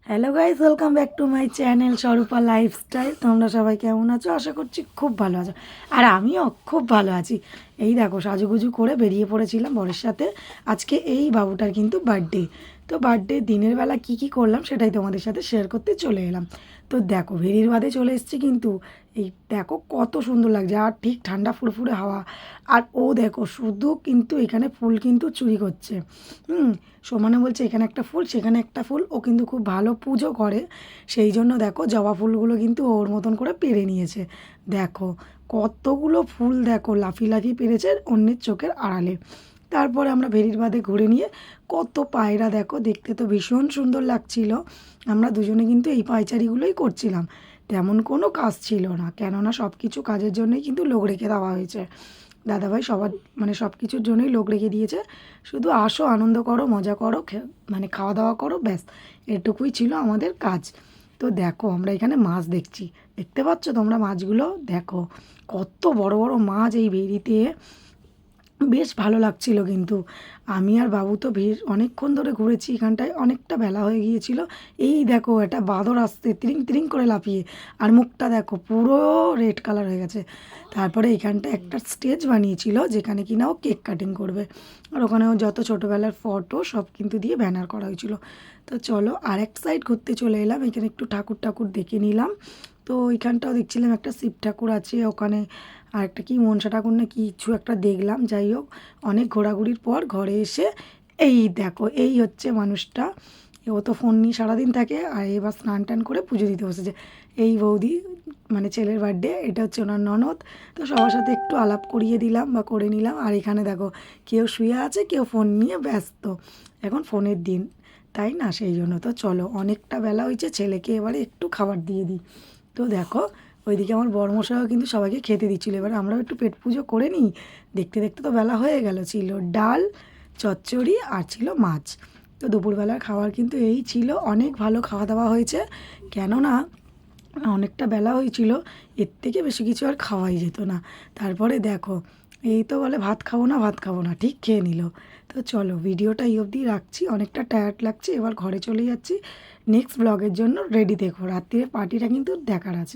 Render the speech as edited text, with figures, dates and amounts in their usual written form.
Hello guys, welcome back to my channel স্বরূপা lifestyle. তোমরা সবাই কেমন আছো? আশা করছি খুব ভালো আছো, আর আমিও খুব ভালো আছি। এই দেখো, সাজুগুজু করে বেরিয়ে পড়েছিলাম বরের সাথে। আজকে এই বাবুটার কিন্তু বার্থডে। তো বার্থডে দিনের বেলা কি কি করলাম সেটাই তোমাদের সাথে শেয়ার করতে চলে এলাম। তো দেখো, ভেরির বাদে চলে এসেছি, কিন্তু এই দেখো কত সুন্দর লাগছে, আর ঠিক ঠান্ডা ফুরফুরে হাওয়া। আর ও দেখো শুধু কিন্তু এখানে ফুল কিন্তু চুরি করছে। সমানে বলছে এখানে একটা ফুল সেখানে একটা ফুল। ও কিন্তু খুব ভালো পুজো করে, সেই জন্য দেখো জবা ফুলগুলো কিন্তু ওর মতন করে পেরে নিয়েছে। দেখো কতগুলো ফুল, দেখো লাফিয়ে লাফিয়ে পেরেছে অন্যের চোখের আড়ালে। তারপরে আমরা ভেরির বাদে ঘুরে নিয়ে কত পায়রা, দেখো দেখতে তো ভীষণ সুন্দর লাগছিল। আমরা দুজনে কিন্তু এই পায়চারিগুলোই করছিলাম, তেমন কোনো কাজ ছিল না, কেননা সব কিছু কাজের জন্যই কিন্তু লোক রেখে দেওয়া হয়েছে। দাদাভাই সবার মানে সব কিছুর জন্যই লোক রেখে দিয়েছে। শুধু আসো, আনন্দ করো, মজা করো, মানে খাওয়া দাওয়া করো, ব্যাস এটুকুই ছিল আমাদের কাজ। তো দেখো আমরা এখানে মাছ দেখছি, দেখতে পাচ্ছ তোমরা মাছগুলো? দেখো কত বড় বড় মাছ এই ভেড়িতে। বেশ ভালো লাগছিল কিন্তু। আমি আর বাবু তো বেশ অনেকক্ষণ ধরে ঘুরেছি এখানটায়, অনেকটা বেলা হয়ে গিয়েছিল। এই দেখো একটা বাঁদর আসছে তিরিং তিরিং করে লাফিয়ে, আর মুখটা দেখো পুরো রেড কালার হয়ে গেছে। তারপরে এখানটা একটা স্টেজ বানিয়েছিল যেখানে কিনা ও কেক কাটিং করবে, আর ওখানেও যত ছোটোবেলার ফটো সব কিন্তু দিয়ে ব্যানার করা হয়েছিল। তো চলো আর এক সাইড ঘুরতে চলে এলাম, এখানে একটু ঠাকুর ঠাকুর দেখে নিলাম। তো ওইখানটাও দেখছিলাম একটা শিব ঠাকুর আছে ওখানে, আর একটা কি মনসা ঠাকুর না কিছু একটা দেখলাম। যাই হোক, অনেক ঘোরাঘুরির পর ঘরে এসে এই দেখো এই হচ্ছে মানুষটা। ও তো ফোন নিয়ে সারাদিন থাকে, আর এবার স্নান টান করে পুজো দিতে বসেছে। এই বৌদি, মানে ছেলের বার্থডে, এটা হচ্ছে ওনার ননদ। তো সবার সাথে একটু আলাপ করিয়ে দিলাম বা করে নিলাম। আর এখানে দেখো কেউ শুয়ে আছে, কেউ ফোন নিয়ে ব্যস্ত। এখন ফোনের দিন, তাই না? সেই জন্য তো চলো, অনেকটা বেলা হয়েছে, ছেলেকে এবারে একটু খাবার দিয়ে দিই। তো দেখো ওইদিকে আমার বড়মশাইও কিন্তু সবাইকে খেতে দিচ্ছিলো, এবার আমরাও একটু পেট পুজো করে নিই। দেখতে দেখতে তো বেলা হয়ে গেল। ছিল ডাল, চচ্চড়ি, আর ছিল মাছ। তো দুপুরবেলার খাবার কিন্তু এই ছিল, অনেক ভালো খাওয়া দাওয়া হয়েছে, কেননা অনেকটা বেলা হয়েছিল, এর থেকে বেশি কিছু আর খাওয়াই যেত না। তারপরে দেখো এই তো বলে ভাত খাবো না, ভাত খাবো না, ঠিক খেয়ে নিল। তো চলো ভিডিওটা এই অবধি রাখছি, অনেকটা টায়ার্ড লাগছে, এবার ঘরে চলে যাচ্ছি। নেক্সট ব্লগের জন্য রেডি দেখো, রাত্রিরে পার্টিটা কিন্তু দেখার আছে।